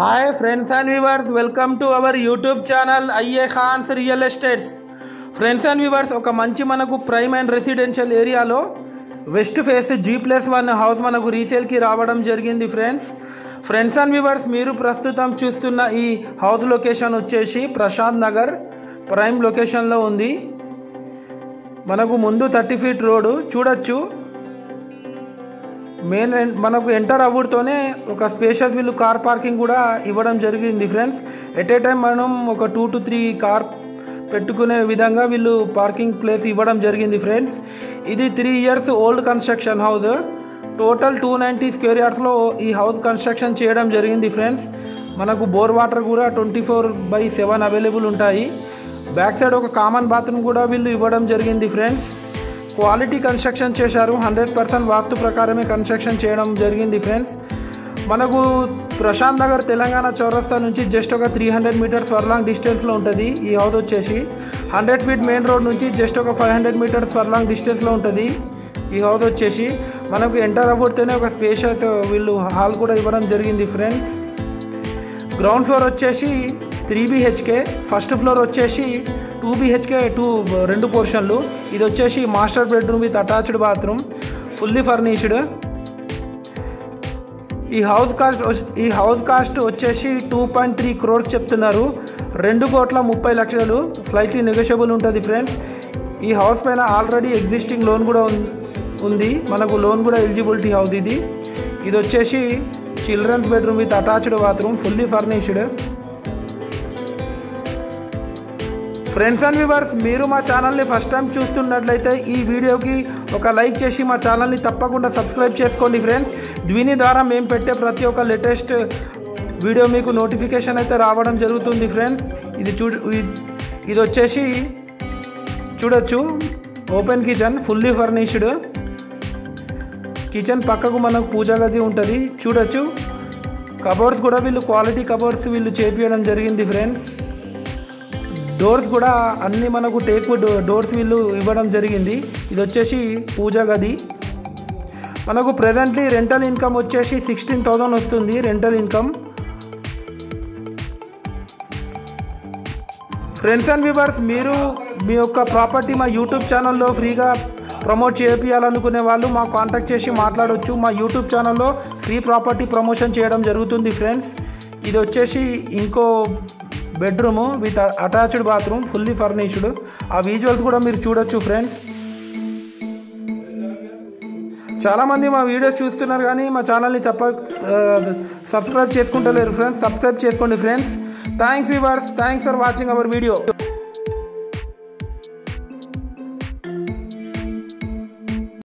Hi friends and viewers, welcome to our YouTube channel IA Khans Real Estates. Friends and viewers, ఒక మంచి మనకు prime and residential ఏరియాలో west face G+1 house మనకు రీసేల్కి రావడం జరిగింది friends and viewers, మీరు ప్రస్తుతం చూస్తున్న ఈ హౌస్ లొకేషన్ వచ్చేసి ప్రశాంత్ నగర్ ప్రైమ్ లొకేషన్లో ఉంది. మనకు ముందు 30 ఫీట్ రోడ్డు చూడొచ్చు. మెయిన్ మనకు ఎంటర్ అవ్వడంతోనే ఒక స్పేషియస్ వీళ్ళు కార్ పార్కింగ్ కూడా ఇవ్వడం జరిగింది ఫ్రెండ్స్. ఎట్ ఏ టైం మనం ఒక 2 to 3 కార్ పెట్టుకునే విధంగా వీళ్ళు పార్కింగ్ ప్లేస్ ఇవ్వడం జరిగింది ఫ్రెండ్స్. ఇది 3 years old construction house. Total 290 square యార్డ్స్లో ఈ హౌస్ కన్స్ట్రక్షన్ చేయడం జరిగింది ఫ్రెండ్స్. మనకు బోర్ వాటర్ కూడా 24/7 అవైలబుల్ ఉంటాయి. బ్యాక్ సైడ్ ఒక కామన్ బాత్రూమ్ కూడా వీళ్ళు ఇవ్వడం జరిగింది ఫ్రెండ్స్. క్వాలిటీ కన్స్ట్రక్షన్ చేశారు. 100% వాస్తు ప్రకారమే కన్స్ట్రక్షన్ చేయడం జరిగింది ఫ్రెండ్స్. మనకు ప్రశాంత్ నగర్ తెలంగాణ చౌరస్తా నుంచి జస్ట్ ఒక 300 మీటర్స్ ఫర్లాంగ్ డిస్టెన్స్లో ఉంటుంది ఈ హౌస్ వచ్చేసి. 100 ఫీట్ మెయిన్ రోడ్ నుంచి జస్ట్ ఒక 500 మీటర్స్ ఫర్లాంగ్ డిస్టెన్స్లో ఉంటుంది ఈ హౌస్ వచ్చేసి. మనకు ఎంటర్ అవ్వడితేనే ఒక స్పేషియస్ వీళ్ళు హాల్ కూడా ఇవ్వడం జరిగింది ఫ్రెండ్స్. గ్రౌండ్ ఫ్లోర్ వచ్చేసి 3 BHK, ఫస్ట్ ఫ్లోర్ వచ్చేసి 2 BHK, 2 పోర్షన్లు. ఇది వచ్చేసి master bedroom with attached bathroom, fully furnished. ఈ హౌస్ కాస్ట్ వచ్చేసి 2.3 crores చెప్తున్నారు. 2,30,00,000 స్లైట్లీ నెగోషియబుల్ ఉంటుంది ఫ్రెండ్స్. ఈ హౌస్ పైన ఆల్రెడీ ఎగ్జిస్టింగ్ లోన్ కూడా ఉంది. మనకు లోన్ కూడా ఎలిజిబిలిటీ హౌస్ ఇది. ఇది వచ్చేసి children's bedroom with attached bathroom, fully furnished. Friends and viewers, మీరు మా ఛానల్ని ఫస్ట్ టైం చూస్తున్నట్లయితే ఈ వీడియోకి ఒక లైక్ చేసి మా ఛానల్ని తప్పకుండా సబ్స్క్రైబ్ చేసుకోండి ఫ్రెండ్స్. దీని ద్వారా మేము పెట్టే ప్రతి ఒక్క లేటెస్ట్ వీడియో మీకు నోటిఫికేషన్ అయితే రావడం జరుగుతుంది ఫ్రెండ్స్. ఇది వచ్చేసి చూడొచ్చు open kitchen, fully furnished. Kitchen పక్కకు మనకు పూజా గది ఉంటుంది చూడొచ్చు. కబోర్డ్స్ కూడా వీళ్ళు క్వాలిటీ కబోర్డ్స్ వీళ్ళు చేపించడం జరిగింది ఫ్రెండ్స్. డోర్స్ కూడా అన్నీ మనకు టేక్వుడ్ డోర్స్ వీళ్ళు ఇవ్వడం జరిగింది. ఇది వచ్చేసి పూజా గది. మనకు ప్రెజెంట్లీ రెంటల్ ఇన్కమ్ వచ్చేసి 16,000 వస్తుంది rental income. Friends and viewers, మీరు మీ యొక్క ప్రాపర్టీ మా యూట్యూబ్ ఛానల్లో ఫ్రీగా ప్రమోట్ చేయాలనుకునే వాళ్ళు మా కాంటాక్ట్ చేసి మాట్లాడవచ్చు. మా యూట్యూబ్ ఛానల్లో ఫ్రీ ప్రాపర్టీ ప్రమోషన్ చేయడం జరుగుతుంది ఫ్రెండ్స్. ఇది వచ్చేసి ఇంకో bedroom with attached bathroom, fully furnished. ఆ విజువల్స్ కూడా మీరు చూడొచ్చు ఫ్రెండ్స్. చాలామంది మా వీడియోస్ చూస్తున్నారు కానీ మా ఛానల్ని సబ్స్క్రైబ్ చేసుకుంటలేరు ఫ్రెండ్స్. సబ్స్క్రైబ్ చేసుకోండి friends. Thanks viewers, thanks for watching our video.